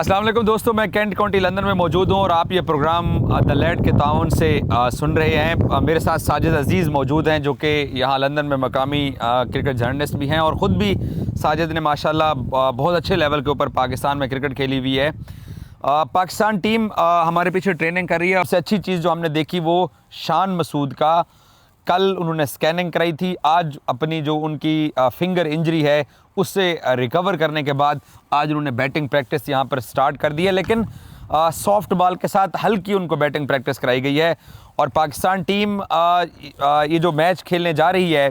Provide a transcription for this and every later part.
अस्सलाम वालेकुम दोस्तों, मैं कैंट काउंटी लंदन में मौजूद हूँ और आप ये प्रोग्राम द लैड के ताउन से सुन रहे हैं। मेरे साथ साजिद अजीज़ मौजूद हैं जो कि यहाँ लंदन में मकामी क्रिकेट जर्नलिस्ट भी हैं और ख़ुद भी साजिद ने माशाल्लाह बहुत अच्छे लेवल के ऊपर पाकिस्तान में क्रिकेट खेली हुई है। पाकिस्तान टीम हमारे पीछे ट्रेनिंग कर रही है। सबसे अच्छी चीज़ जो हमने देखी वो शान मसूद का, कल उन्होंने स्कैनिंग कराई थी, आज अपनी जो उनकी फिंगर इंजरी है उससे रिकवर करने के बाद आज उन्होंने बैटिंग प्रैक्टिस यहाँ पर स्टार्ट कर दी है। लेकिन सॉफ्ट बॉल के साथ हल्की उनको बैटिंग प्रैक्टिस कराई गई है और पाकिस्तान टीम ये जो मैच खेलने जा रही है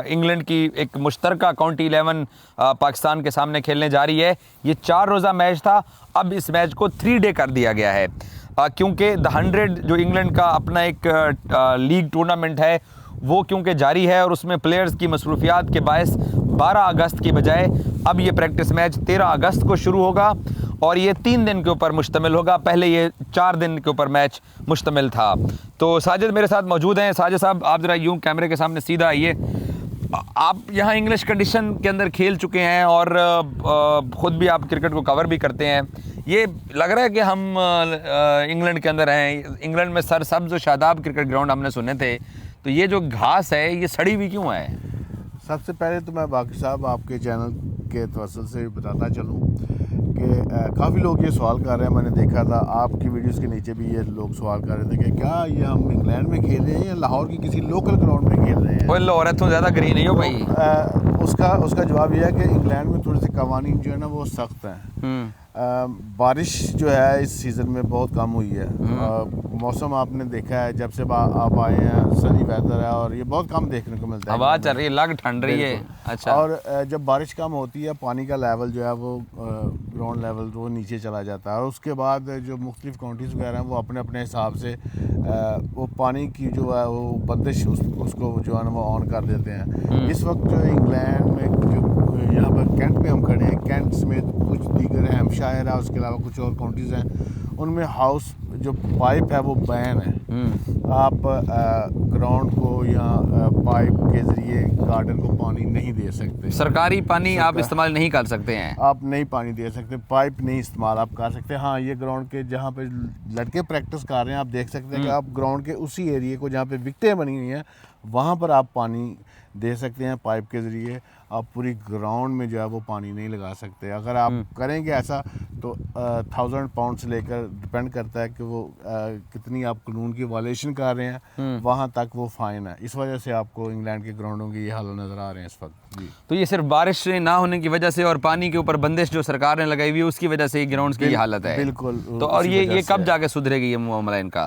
इंग्लैंड की एक मुश्तरका काउंटी 11 पाकिस्तान के सामने खेलने जा रही है। ये 4 रोज़ा मैच था, अब इस मैच को 3 डे कर दिया गया है क्योंकि द 100 जो इंग्लैंड का अपना एक लीग टूर्नामेंट है वो क्योंकि जारी है और उसमें प्लेयर्स की मसरूफियात के बायस 12 अगस्त की बजाय अब ये प्रैक्टिस मैच 13 अगस्त को शुरू होगा और ये 3 दिन के ऊपर मुश्तमिल होगा। पहले ये 4 दिन के ऊपर मैच मुश्तमिल था। तो साजिद मेरे साथ मौजूद हैं। साजिद साहब, आप ज़रा यूँ कैमरे के सामने सीधा आइए। आप यहाँ इंग्लिश कंडीशन के अंदर खेल चुके हैं और ख़ुद भी आप क्रिकेट को कवर भी करते हैं। ये लग रहा है कि हम इंग्लैंड के अंदर हैं। इंग्लैंड में सरसब्ज़ और शादाब क्रिकेट ग्राउंड हमने सुने थे, तो ये जो घास है ये सड़ी हुई क्यों है? सबसे पहले तो मैं बाकी साहब आपके चैनल के तवज्जुह से बताता चलूँ कि काफ़ी लोग ये सवाल कर रहे हैं। मैंने देखा था आपकी वीडियोस के नीचे भी ये लोग सवाल कर रहे थे कि क्या ये हम इंग्लैंड में खेल रहे हैं या लाहौर की किसी लोकल ग्राउंड में खेल रहे हैं। कोई लाहौर है तो ज़्यादा ग्रीन नहीं हो भाई। उसका जवाब ये है कि इंग्लैंड में थोड़े से कवानीन जो है ना वो सख्त हैं। बारिश जो है इस सीज़न में बहुत कम हुई है। मौसम आपने देखा है जब से आप आए हैं, सनी वेदर है और ये बहुत कम देखने को मिलता है। हवा चल रही है, लग ठंड रही है। अच्छा। और जब बारिश कम होती है पानी का लेवल जो है वो ग्राउंड लेवल वो नीचे चला जाता है और उसके बाद जो मुख्तलिफ काउंटीज़ वगैरह हैं वो अपने अपने हिसाब से वो पानी की जो है वो बंदिश उसको जो है ना वो ऑन कर देते हैं। इस वक्त जो इंग्लैंड में जो यहाँ पर कैंट में हम खड़े हैं, कैंट समेत कुछ दीगर है, हेम्पशायर है, उसके अलावा कुछ और काउंटीज़ हैं, उनमें हाउस जो पाइप है वो बैन है। आप ग्राउंड को या पाइप के ज़रिए गार्डन को पानी नहीं दे सकते। सरकारी पानी आप इस्तेमाल नहीं कर सकते हैं। आप नहीं पानी दे सकते, पाइप नहीं इस्तेमाल आप कर सकते। हाँ, ये ग्राउंड के जहाँ पे लड़के प्रैक्टिस कर रहे हैं आप देख सकते हैं कि आप ग्राउंड के उसी एरिए को जहाँ पे विकटें बनी हुई हैं वहाँ पर आप पानी दे सकते हैं पाइप के ज़रिए। आप पूरी ग्राउंड में जो है वो पानी नहीं लगा सकते। अगर आप करेंगे ऐसा तो 1000 पाउंड से लेकर डिपेंड करता है कि वो कितनी आप कानून की वायलेशन कर रहे हैं, वहाँ तक वो फ़ाइन है। इस वजह से आपको इंग्लैंड के ग्राउंडों की ये हालत नज़र आ रहे हैं इस वक्त जी। तो ये सिर्फ बारिश ना होने की वजह से और पानी के ऊपर बंदिश जो सरकार ने लगाई हुई है उसकी वजह से ग्राउंड्स की हालत है। बिल्कुल। तो और ये कब जाके सुधरेगी ये मामला इनका?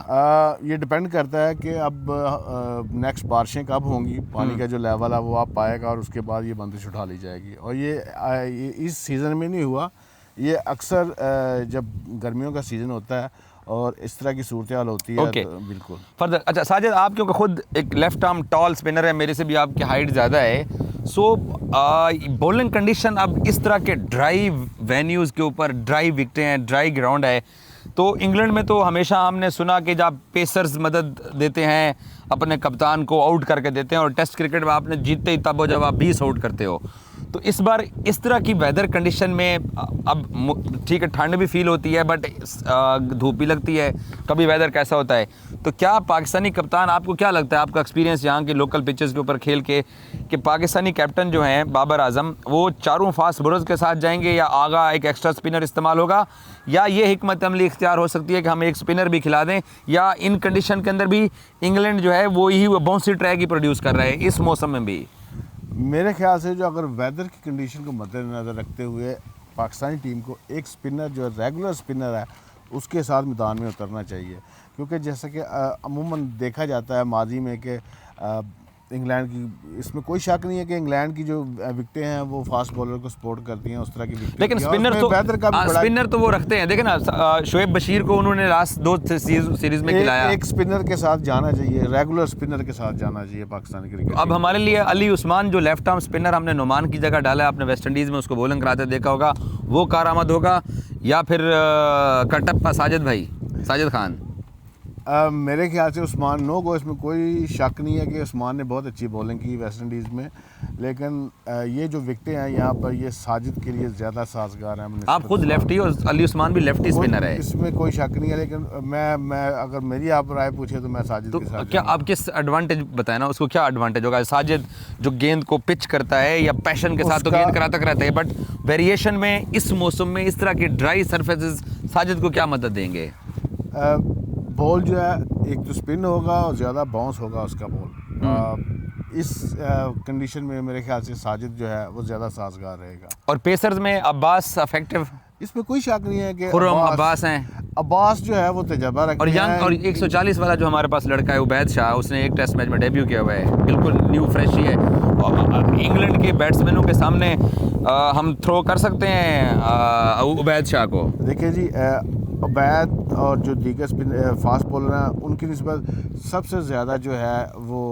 ये डिपेंड करता है कि अब नेक्स्ट बारिशें कब होंगी, पानी का जो लेवल है वो आप पाएगा और उसके बाद ये बंदिश उठा ली जाएगी। और ये इस सीज़न में नहीं हुआ, ये अक्सर जब गर्मियों का सीज़न होता है और इस तरह की सूरत हाल होती है। तो बिल्कुल फर्दर। अच्छा साजिद, आप क्योंकि खुद एक लेफ्ट आर्म टॉल स्पिनर है, मेरे से भी आपकी हाइट ज़्यादा है, सो बॉलिंग कंडीशन अब इस तरह के ड्राई वेन्यूज़ के ऊपर, ड्राई विकटें हैं, ड्राई ग्राउंड है, तो इंग्लैंड में तो हमेशा हमने सुना कि जब पेसर्स मदद देते हैं अपने कप्तान को आउट करके देते हैं और टेस्ट क्रिकेट में आपने जीतते ही तब हो जब आप 20 आउट करते हो। तो इस बार इस तरह की वेदर कंडीशन में अब ठीक है ठंड भी फील होती है बट धूप भी लगती है, कभी वेदर कैसा होता है, तो क्या पाकिस्तानी कप्तान, आपको क्या लगता है, आपका एक्सपीरियंस यहाँ के लोकल पिचेस के ऊपर खेल के, कि पाकिस्तानी कैप्टन जो हैं बाबर आजम वो चारों फास्ट बॉलर्स के साथ जाएंगे या आगा एक एक्स्ट्रा स्पिनर इस्तेमाल होगा, या ये हिकमत अमली इख्तियार हो सकती है कि हम एक स्पिनर भी खिला दें, या इन कंडीशन के अंदर भी इंग्लैंड जो है वो ही बाउंसी ट्रैक ही प्रोड्यूस कर रहा है इस मौसम में भी? मेरे ख्याल से जो अगर वेदर की कंडीशन को मद्देनज़र रखते हुए पाकिस्तानी टीम को एक स्पिनर जो रेगुलर स्पिनर है उसके साथ मैदान में उतरना चाहिए, क्योंकि जैसा कि अमूमन देखा जाता है माजी में कि इंग्लैंड की, इसमें कोई शक नहीं है कि इंग्लैंड की जो विकटें हैं वो फास्ट बॉलर को सपोर्ट करती हैं, उस तरह की विकटें। लेकिन स्पिनर तो वो रखते हैं, देखें ना शोएब बशीर को उन्होंने लास्ट 2 सीरीज में खिलाया। एक स्पिनर के साथ जाना चाहिए, रेगुलर स्पिनर के साथ जाना चाहिए पाकिस्तानी क्रिकेट। अब हमारे लिए अली उस्मान जो लेफ्ट आर्म स्पिनर हमने नुमान की जगह डाला है, आपने वेस्ट इंडीज़ में उसको बॉलिंग कराते देखा होगा, वो कारआमद होगा या फिर कटप्पा साजिद खान? मेरे ख्याल से उस्मान नो गो, इसमें कोई शक नहीं है कि उस्मान ने बहुत अच्छी बॉलिंग की वेस्ट इंडीज़ में, लेकिन ये जो विकेटें हैं यहाँ पर ये साजिद के लिए ज़्यादा साजगार हैं। आप खुद लेफ्टी और अली उस्मान भी लेफ्टी स्पिनर है, इसमें कोई शक नहीं है, लेकिन मैं अगर मेरी आप राय पूछे तो मैं साजिद तो के साथ क्या आप किस एडवांटेज बताए ना, उसको क्या एडवांटेज होगा? साजिद जो गेंद को पिच करता है या पैशन के साथ तो गेंद कराता रहता है, बट वेरिएशन में इस मौसम में इस तरह की ड्राई सरफेसेस साजिद को क्या मदद देंगे? बॉल जो है एक तो स्पिन होगा और ज़्यादा बाउंस होगा उसका बॉल। इस कंडीशन में मेरे ख्याल से साजिद जो है वो ज़्यादा साजगार रहेगा। और पेसर्स में अब्बास इफेक्टिव, इसमें कोई शक नहीं है कि खुर्रम अब्बास हैं, अब्बास जो है वो तजर्बा रखते और हैं। यंग और 140 वाला जो हमारे पास लड़का है उबैद शाह, उसने एक टेस्ट मैच में डेब्यू किया हुआ है, बिल्कुल न्यू फ्रेश ही है। और इंग्लैंड के बैट्समैनों के सामने हम थ्रो कर सकते हैं उबैद शाह को। देखिए जी, उबैद और जो दीगर फास्ट बॉलर हैं उनकी निस्बत सबसे ज़्यादा जो है वो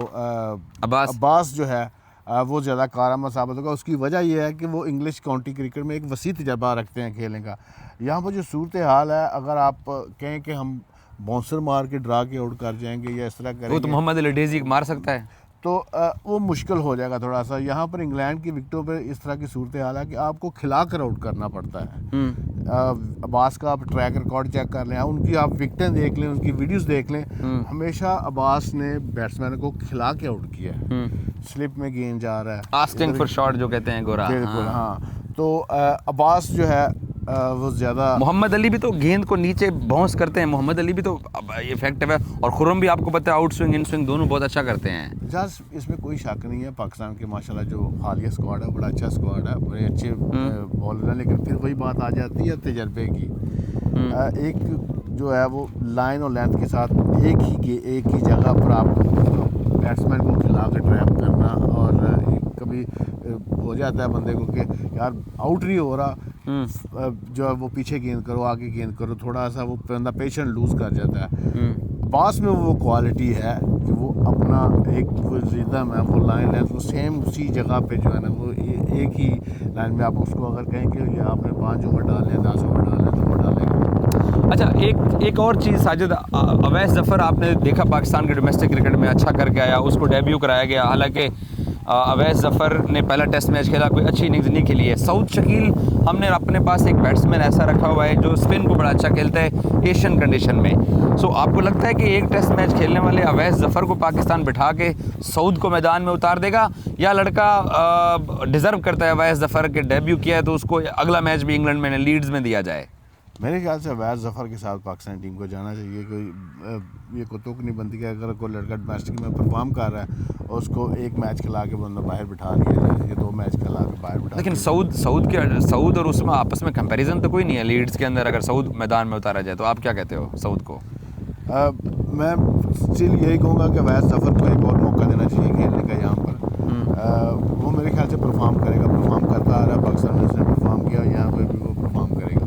अब्बास जो है वो ज़्यादा कारामद साबित होगा। उसकी वजह यह है कि वो इंग्लिश काउंटी क्रिकेट में एक वसी तजर्बा रखते हैं खेलने का। यहाँ पर जो सूरत हाल है, अगर आप कहें कि हम बाउंसर मार के ड्रा के आउट कर जाएंगे या इस तरह करेंगे, वो तो मोहम्मद अली डेजी मार सकता है, तो वो मुश्किल हो जाएगा थोड़ा सा। यहाँ पर इंग्लैंड की विकेटों पर इस तरह की सूरत हाल है कि आपको खिला कर आउट करना पड़ता है। अब्बास का आप ट्रैक रिकॉर्ड चेक कर लें, उनकी आप विकेटें देख लें, उनकी वीडियोस देख लें, हमेशा अब्बास ने बैट्समैन को खिला के आउट किया है। स्लिप में गेंद जा रहा है, आस्किंग फॉर शॉट जो कहते हैं गोरा, बिल्कुल हाँ। तो अब्बास जो है वो ज़्यादा, मोहम्मद अली भी तो गेंद को नीचे बाउंस करते हैं, मोहम्मद अली भी तो इफेक्टिव है, और खुर्रम भी आपको पता है आउट स्विंग इन स्विंग दोनों बहुत अच्छा करते हैं। जस्ट इसमें कोई शक नहीं है, पाकिस्तान के माशाल्लाह जो हालिया स्क्वाड है बड़ा अच्छा स्क्वाड है, बड़े अच्छे बॉलर हैं, लेकिन फिर वही बात आ जाती है तजर्बे की। एक जो है वो लाइन और लेंथ के साथ एक ही जगह पर आप बैट्समैन को खिला कर ट्रैप करना, और कभी हो जाता है बंदे को कि यार आउट नहीं हो रहा, जो है वो पीछे गेंद करो, आगे गेंद करो, थोड़ा सा वो बंदा पेशेंस लूज़ कर जाता है। पास में वो क्वालिटी है कि वो अपना एक वो रिदम है, वो लाइन है, वो सेम उसी जगह पे जो है ना वो एक ही लाइन में आप उसको अगर कहें कि आपने 5 ओवर डाले, 10 ओवर डाले तो वो डालेंगे। अच्छा, एक और चीज़ साजिद, अवैस ज़फ़र आपने देखा पाकिस्तान के डोमेस्टिक क्रिकेट में अच्छा करके आया, उसको डेब्यू कराया गया, हालांकि अवैस ज़फ़र ने पहला टेस्ट मैच खेला, कोई अच्छी इनिंग्स नहीं खेली है। सऊद शकील, हमने अपने पास एक बैट्समैन ऐसा रखा हुआ है जो स्पिन को बड़ा अच्छा खेलता है एशियन कंडीशन में। सो आपको लगता है कि एक टेस्ट मैच खेलने वाले अवैस ज़फ़र को पाकिस्तान बिठा के सऊद को मैदान में उतार देगा, या लड़का डिज़र्व करता है अवैस ज़फ़र के डेब्यू किया है तो उसको अगला मैच भी इंग्लैंड में लीड्स में दिया जाए? मेरे ख्याल से अवैस ज़फ़र के साथ पाकिस्तान टीम को जाना चाहिए। कोई ये तुक नहीं बनती कि अगर कोई लड़का डोमेस्टिक में परफॉर्म कर रहा है और उसको एक मैच खिला के बंदा बाहर बिठा दिया जाए, या 2 मैच खिला के बाहर बिठा। लेकिन सऊद और उसमें आपस में कंपैरिजन तो कोई नहीं है लीड्स के अंदर, अगर सऊद मैदान में उतारा जाए तो आप क्या कहते हो सऊद को? मैं स्टिल यही कहूँगा कि अवैस ज़फ़र को एक और मौका देना चाहिए खेलने का यहाँ पर। वो मेरे ख्याल से परफॉर्म करेगा, परफॉर्म करता आ रहा है, पाकिस्तान में उसने परफॉर्म किया, यहाँ पर भी वो परफॉर्म करेगा।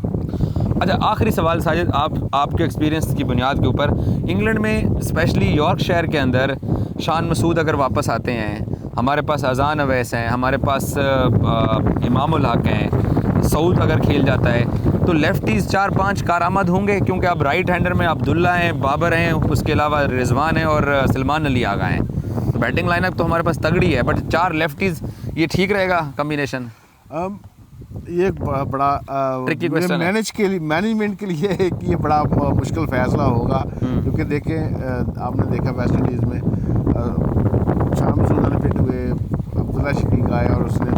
अच्छा, आखिरी सवाल साजिद, आपके एक्सपीरियंस की बुनियाद के ऊपर, इंग्लैंड में स्पेशली यॉर्कशायर के अंदर शान मसूद अगर वापस आते हैं, हमारे पास अजान अवैस हैं, हमारे पास इमामुल हक हैं, सऊद अगर खेल जाता है तो लेफ्टीज़ 4-5 कारामद होंगे, क्योंकि अब राइट हैंडर में अब्दुल्ला हैं, बाबर हैं, उसके अलावा रिजवान हैं और सलमान अली आगा हैं। तो बैटिंग लाइनअप तो हमारे पास तगड़ी है, बट 4 लेफ्टीज़, ये ठीक रहेगा कम्बिनेशन? ये एक बड़ा ट्रिकी क्वेश्चन है, मैनेजमेंट के लिए एक ये बड़ा मुश्किल फैसला होगा, क्योंकि देखें आपने देखा वेस्ट इंडीज़ में शान मसूद अली फिट हुए, अब्दुल्ला शकीक आया और उसने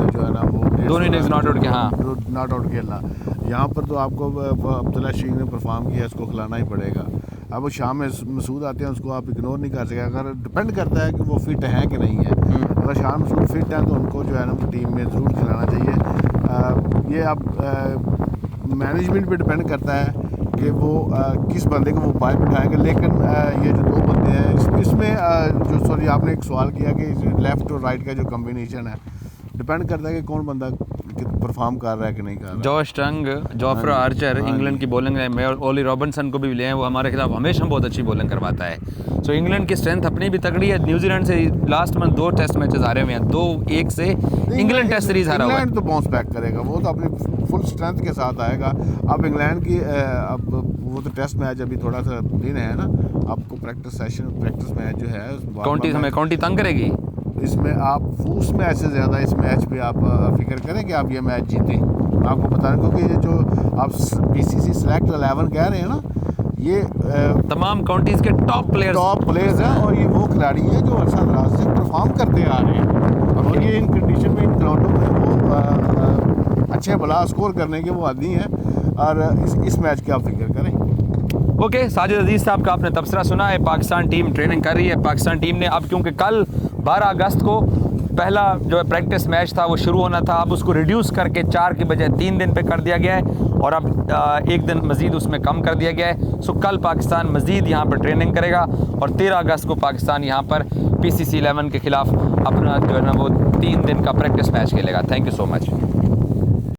जो है ना वो दोनों इनिंग्स नॉट आउट के, हाँ नॉट आउट खेलना। यहाँ पर तो आपको अब्दुल्ला शकीक ने परफॉर्म किया, इसको खिलाना ही पड़ेगा। अब वो शाम में मसूद आते हैं, उसको आप इग्नोर नहीं कर सके, अगर डिपेंड करता है कि वो फिट हैं कि नहीं है। अगर शाम मसूद फिट हैं तो उनको जो है ना टीम में ज़रूर खिलाना चाहिए। ये अब मैनेजमेंट पे डिपेंड करता है कि वो किस बंदे को वो बाहर बिठाएंगे। लेकिन ये जो 2 बंदे हैं इसमें जो सॉरी आपने एक सवाल किया कि लेफ़्ट और राइट का जो कम्बिनेशन है, डिपेंड करता है कि कौन बंदा परफॉर्म कर रहा है कि नहीं कर रहा। जॉश टंग, जोफ्रा आर्चर इंग्लैंड की बॉलिंग है, ओली रॉबिन्सन को भी ले हैं, वो हमारे खिलाफ हमेशा बहुत अच्छी बॉलिंग करवाता है। सो इंग्लैंड की स्ट्रेंथ अपनी भी तगड़ी है। न्यूजीलैंड से लास्ट मंथ 2 टेस्ट मैचेस हारे हुए हैं, 2-1 से इंग्लैंड टेस्ट सीरीज हारा हुआ है। इंग्लैंड तो बाउंस बैक करेगा, वो तो अपनी फुल स्ट्रेंथ के साथ आएगा। अब इंग्लैंड की अब वो तो टेस्ट मैच अभी थोड़ा सा दिन है ना, आपको प्रैक्टिस मैच जो है काउंटी तंग करेगी इसमें, आप उस मैच से ज़्यादा इस मैच पे आप फिक्र करें कि आप ये मैच जीतें। मैं आपको बता रहा हूँ क्योंकि जो आप PCC सेलेक्ट 11 कह रहे हैं ना, ये तमाम काउंटीज़ के टॉप प्लेयर्स हैं और ये वो खिलाड़ी हैं जो अरसा दराज से परफॉर्म करते आ रहे हैं और ये इन कंडीशन में, इन ग्राउंडों में वो अच्छे भला स्कोर करने के वो आदमी हैं और इस मैच की आप फिक्र करें। ओके, साजिद अजीज़ साहब का आपने तबसरा सुना है। पाकिस्तान टीम ट्रेनिंग कर रही है। पाकिस्तान टीम ने अब, क्योंकि कल 12 अगस्त को पहला जो है प्रैक्टिस मैच था वो शुरू होना था, अब उसको रिड्यूस करके 4 की बजाय 3 दिन पे कर दिया गया है और अब 1 दिन मज़ीद उसमें कम कर दिया गया है। सो कल पाकिस्तान मज़ीद यहाँ पर ट्रेनिंग करेगा और 13 अगस्त को पाकिस्तान यहाँ पर PCC 11 के ख़िलाफ़ अपना जो है ना वो 3 दिन का प्रैक्टिस मैच खेलेगा। Thank you so much.